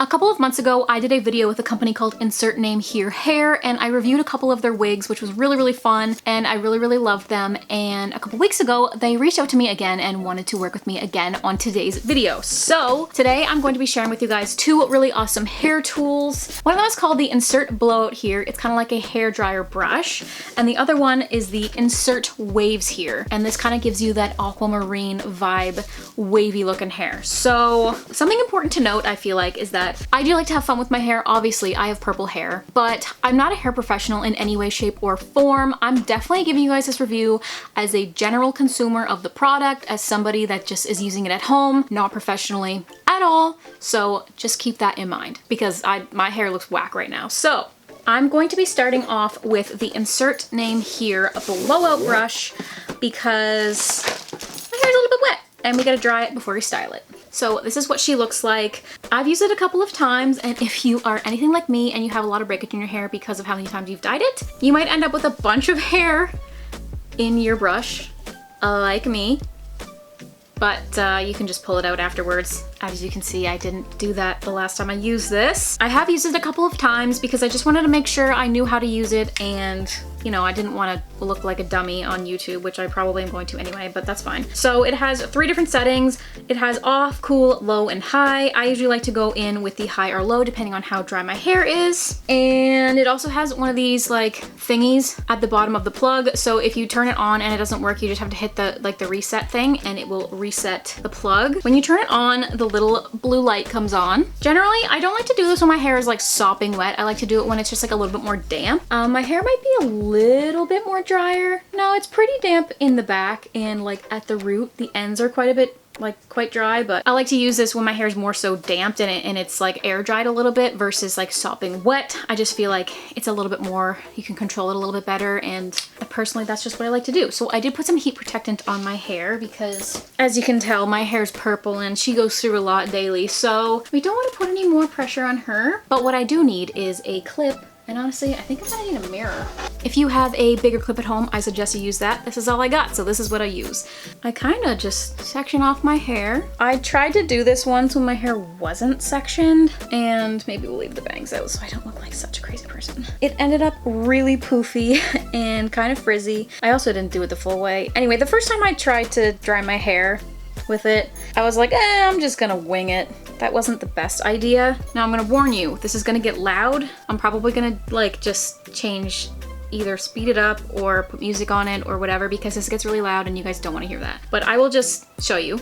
A couple of months ago, I did a video with a company called Insert Here Hair, and I reviewed a couple of their wigs, which was really fun, and I really loved them. And a couple weeks ago, they reached out to me again and wanted to work with me again on today's video. So today I'm going to be sharing with you guys two really awesome hair tools. One of them is called the Insert Blowout Here. It's kind of like a hair dryer brush, and the other one is the Insert Waves Here, and this kind of gives you that aquamarine vibe, wavy looking hair. So something important to note, I feel like, is that I do like to have fun with my hair. Obviously, I have purple hair, but I'm not a hair professional in any way, shape, or form. I'm definitely giving you guys this review as a general consumer of the product, as somebody that just is using it at home, not professionally at all. So just keep that in mind, because my hair looks whack right now. So I'm going to be starting off with the Insert Here Blowout Brush, because my hair is a little bit wet and we gotta dry it before we style it. So this is what she looks like. I've used it a couple of times, and if you are anything like me and you have a lot of breakage in your hair because of how many times you've dyed it, you might end up with a bunch of hair in your brush, like me. But you can just pull it out afterwards. As you can see, I didn't do that the last time I used this. I have used it a couple of times because I just wanted to make sure I knew how to use it, and you know, I didn't want to look like a dummy on YouTube, which I probably am going to anyway, but that's fine. So it has 3 different settings. It has off, cool, low, and high. I usually like to go in with the high or low depending on how dry my hair is. And it also has one of these like thingies at the bottom of the plug. So if you turn it on and it doesn't work, you just have to hit the reset thing and it will reset the plug. When you turn it on, the little blue light comes on. Generally, I don't like to do this when my hair is like sopping wet. I like to do it when it's just like a little bit more damp. My hair might be a little bit more drier. No, it's pretty damp in the back and like at the root. The ends are quite dry, but I like to use this when my hair is more so damped and it's like air dried a little bit versus like sopping wet. I just feel like it's a little bit more, you can control it a little bit better, and personally that's just what I like to do. So I did put some heat protectant on my hair because, as you can tell, my hair's purple and she goes through a lot daily, so we don't want to put any more pressure on her. But what I do need is a clip. And honestly, I think I'm gonna need a mirror. If you have a bigger clip at home, I suggest you use that. This is all I got, so this is what I use. I kind of just section off my hair. I tried to do this once when my hair wasn't sectioned, and maybe we'll leave the bangs out so I don't look like such a crazy person. It ended up really poofy and kind of frizzy. I also didn't do it the full way. Anyway, the first time I tried to dry my hair with it, I was like, I'm just gonna wing it. That wasn't the best idea. Now I'm gonna warn you, this is gonna get loud. I'm probably gonna like just change, either speed it up or put music on it or whatever, because this gets really loud and you guys don't wanna hear that. But I will just show you.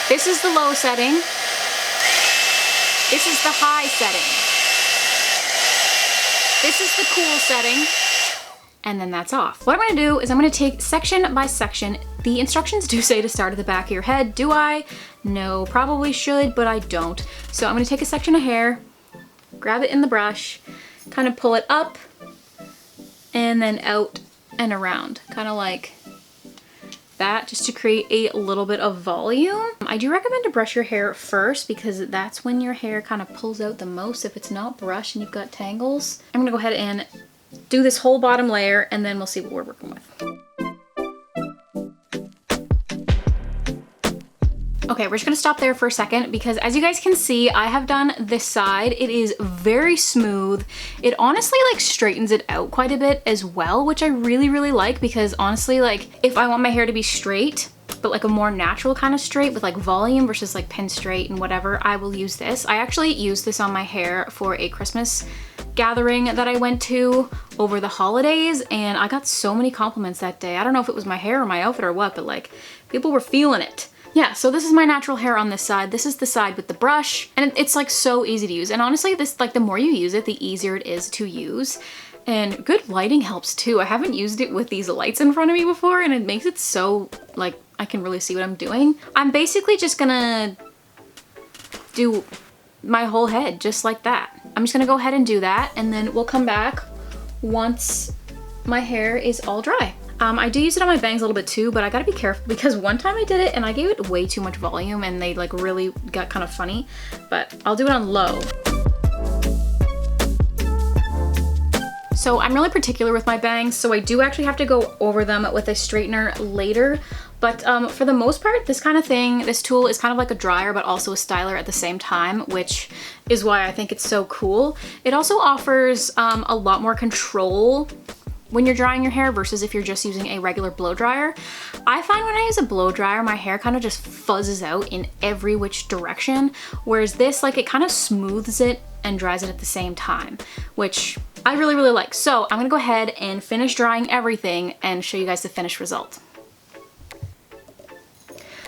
This is the low setting. This is the high setting. This is the cool setting. And then that's off. What I'm gonna do is I'm gonna take section by section. The instructions do say to start at the back of your head. Do I? No, probably should, but I don't. So I'm gonna take a section of hair, grab it in the brush, kind of pull it up, and then out and around. Kind of like that, just to create a little bit of volume. I do recommend to brush your hair first, because that's when your hair kind of pulls out the most if it's not brushed and you've got tangles. I'm gonna go ahead and do this whole bottom layer, and then we'll see what we're working with. Okay, we're just gonna stop there for a second, because as you guys can see, I have done this side. It is very smooth. It honestly like straightens it out quite a bit as well, which I really like, because honestly, like if I want my hair to be straight, but like a more natural kind of straight with like volume versus like pin straight and whatever, I will use this. I actually used this on my hair for a Christmas gathering that I went to over the holidays, and I got so many compliments that day. I don't know if it was my hair or my outfit or what, but like people were feeling it. Yeah, so this is my natural hair on this side. This is the side with the brush, and it's like so easy to use. And honestly, this, like the more you use it, the easier it is to use. And good lighting helps too. I haven't used it with these lights in front of me before, and it makes it so like I can really see what I'm doing. I'm basically just gonna do my whole head just like that. I'm just gonna go ahead and do that, and then we'll come back once my hair is all dry. I do use it on my bangs a little bit too, but I gotta be careful, because one time I did it and I gave it way too much volume and they like really got kind of funny, but I'll do it on low. So I'm really particular with my bangs, so I do actually have to go over them with a straightener later, But for the most part, this kind of thing, this tool is kind of like a dryer, but also a styler at the same time, which is why I think it's so cool. It also offers a lot more control when you're drying your hair versus if you're just using a regular blow dryer. I find when I use a blow dryer, my hair kind of just fuzzes out in every which direction, whereas this, like, it kind of smooths it and dries it at the same time, which I really, really like. So I'm gonna go ahead and finish drying everything and show you guys the finished result.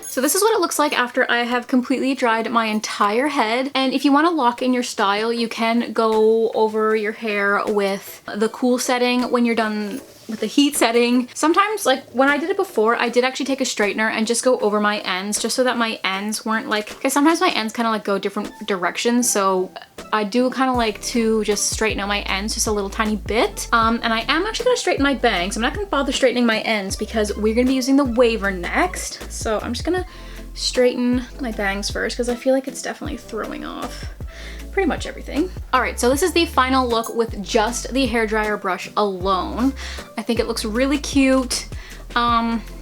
So this is what it looks like after I have completely dried my entire head. And if you want to lock in your style, you can go over your hair with the cool setting when you're done with the heat setting. Sometimes, like when I did it before, I did actually take a straightener and just go over my ends just so that my ends weren't like, because sometimes my ends kind of like go different directions. So I do kind of like to just straighten out my ends just a little tiny bit. And I am actually gonna straighten my bangs. I'm not gonna bother straightening my ends because we're gonna be using the waver next. So I'm just gonna straighten my bangs first because I feel like it's definitely throwing off pretty much everything. All right, so this is the final look with just the hairdryer brush alone. I think it looks really cute.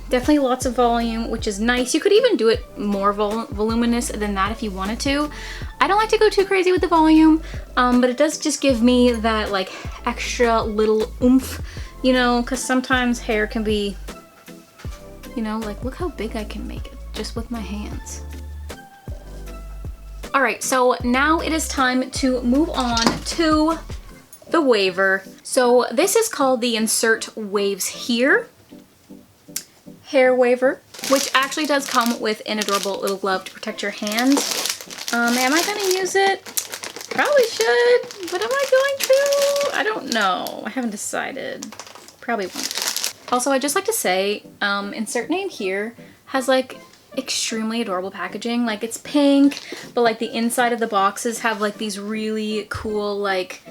Definitely lots of volume, which is nice. You could even do it more voluminous than that if you wanted to. I don't like to go too crazy with the volume, but it does just give me that like extra little oomph, you know, because sometimes hair can be, you know, like look how big I can make it just with my hands. All right, so now it is time to move on to the waver. So this is called the Insert Waves Here hair waver, which actually does come with an adorable little glove to protect your hands. Am I gonna use it? Probably should, but am I going to? I don't know, I haven't decided. Probably won't. Also, I'd just like to say, Insert Name Here has like extremely adorable packaging. Like it's pink, but like the inside of the boxes have like these really cool like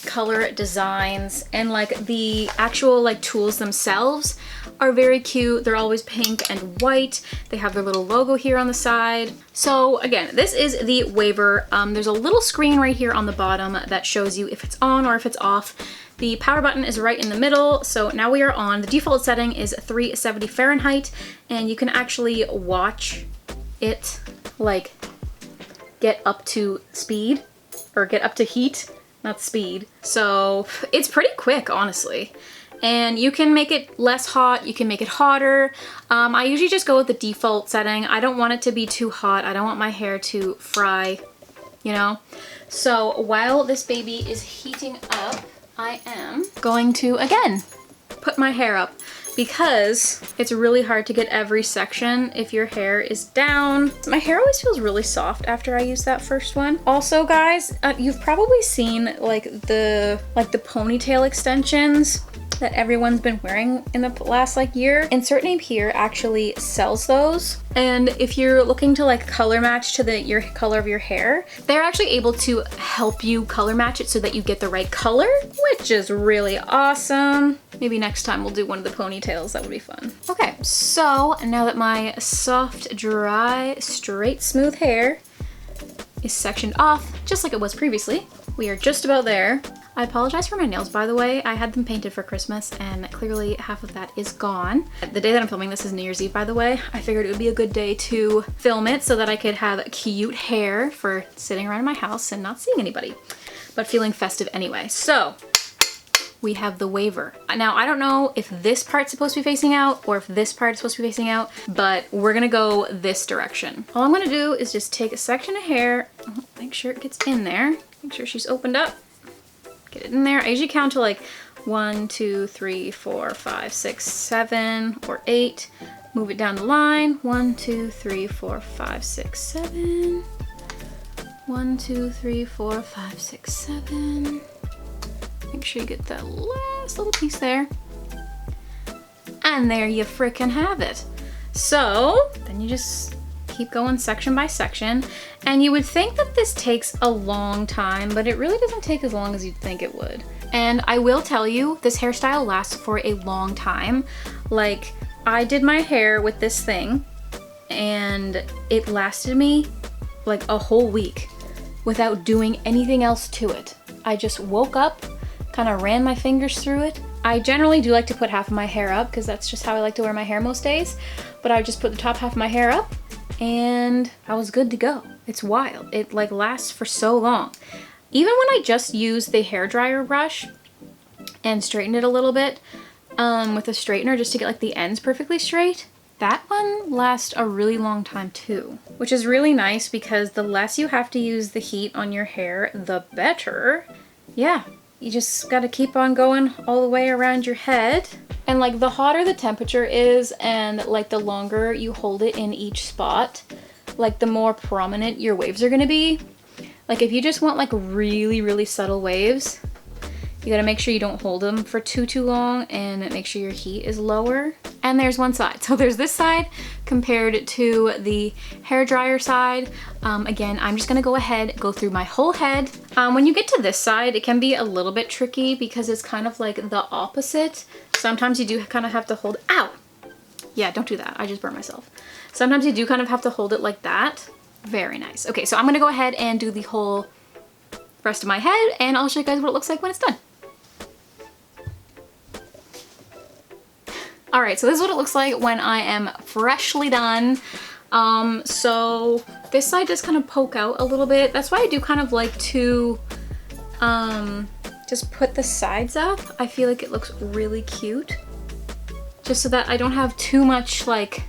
color designs, and like the actual like tools themselves are very cute. They're always pink and white. They have their little logo here on the side. So again, this is the waver. There's a little screen right here on the bottom that shows you if it's on or if it's off. The power button is right in the middle. So now we are on. The default setting is 370 Fahrenheit, and you can actually watch it like get up to speed or get up to heat, not speed. So it's pretty quick, honestly. And you can make it less hot, you can make it hotter. I usually just go with the default setting. I don't want it to be too hot. I don't want my hair to fry, you know? So while this baby is heating up, I am going to, again, put my hair up because it's really hard to get every section if your hair is down. My hair always feels really soft after I use that first one. Also, guys, you've probably seen like the ponytail extensions that everyone's been wearing in the last like year. Insert Name Here actually sells those. And if you're looking to like color match to your color of your hair, they're actually able to help you color match it so that you get the right color, which is really awesome. Maybe next time we'll do one of the ponytails, that would be fun. Okay, so now that my soft, dry, straight, smooth hair is sectioned off, just like it was previously, we are just about there. I apologize for my nails, by the way. I had them painted for Christmas and clearly half of that is gone. The day that I'm filming this is New Year's Eve, by the way. I figured it would be a good day to film it so that I could have cute hair for sitting around in my house and not seeing anybody, but feeling festive anyway. So we have the waver. Now, I don't know if this part's supposed to be facing out or if this part is supposed to be facing out, but we're gonna go this direction. All I'm gonna do is just take a section of hair, make sure it gets in there, make sure she's opened up. Get it in there. I usually count to like 1, 2, 3, 4, 5, 6, 7, or 8. Move it down the line. 1, 2, 3, 4, 5, 6, 7. 1, 2, 3, 4, 5, 6, 7. Make sure you get that last little piece there. And there you frickin' have it. So then you just keep going section by section, and you would think that this takes a long time, but it really doesn't take as long as you'd think it would. And I will tell you, this hairstyle lasts for a long time. Like, I did my hair with this thing and it lasted me like a whole week without doing anything else to it. I just woke up, kind of ran my fingers through it. I generally do like to put half of my hair up because that's just how I like to wear my hair most days. but I would just put the top half of my hair up and I was good to go. It's wild. It like lasts for so long. Even when I just use the hairdryer brush and straighten it a little bit with a straightener just to get like the ends perfectly straight, that one lasts a really long time too, which is really nice because the less you have to use the heat on your hair, the better. Yeah, you just gotta keep on going all the way around your head. And like the hotter the temperature is and like the longer you hold it in each spot, like the more prominent your waves are gonna be. Like if you just want like really, really subtle waves, you gotta make sure you don't hold them for too long and make sure your heat is lower. And there's one side. So there's this side compared to the hairdryer side. Again, I'm just gonna go ahead, go through my whole head. When you get to this side, it can be a little bit tricky because it's kind of like the opposite. Sometimes you do kind of have to hold, ow! Yeah, don't do that, I just burned myself. Sometimes you do kind of have to hold it like that. Very nice. Okay, so I'm gonna go ahead and do the whole rest of my head and I'll show you guys what it looks like when it's done. All right, so this is what it looks like when I am freshly done. So this side does kind of poke out a little bit. That's why I do kind of like to just put the sides up. I feel like it looks really cute. Just so that I don't have too much like,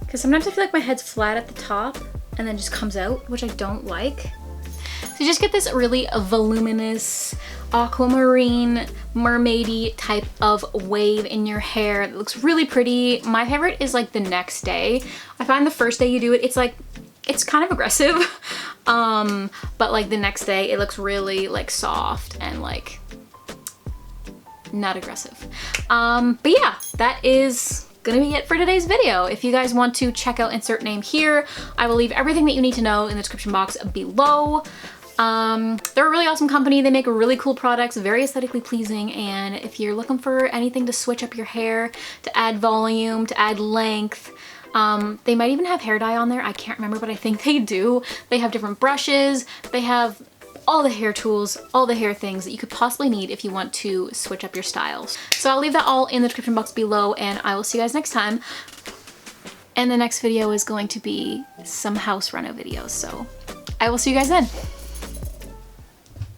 because sometimes I feel like my head's flat at the top and then just comes out, which I don't like. So you just get this really voluminous aquamarine mermaidy type of wave in your hair. It looks really pretty. My favorite is like the next day. I find the first day you do it, it's like, it's kind of aggressive. But like the next day it looks really like soft and like not aggressive. But yeah, that is gonna be it for today's video. If you guys want to check out Insert Name Here, I will leave everything that you need to know in the description box below. They're a really awesome company. They make really cool products, very aesthetically pleasing, and if you're looking for anything to switch up your hair, to add volume, to add length, they might even have hair dye on there. I can't remember, but I think they do. They have different brushes. They have all the hair tools, all the hair things that you could possibly need if you want to switch up your styles. So I'll leave that all in the description box below and I will see you guys next time. And the next video is going to be some house reno videos. So I will see you guys then.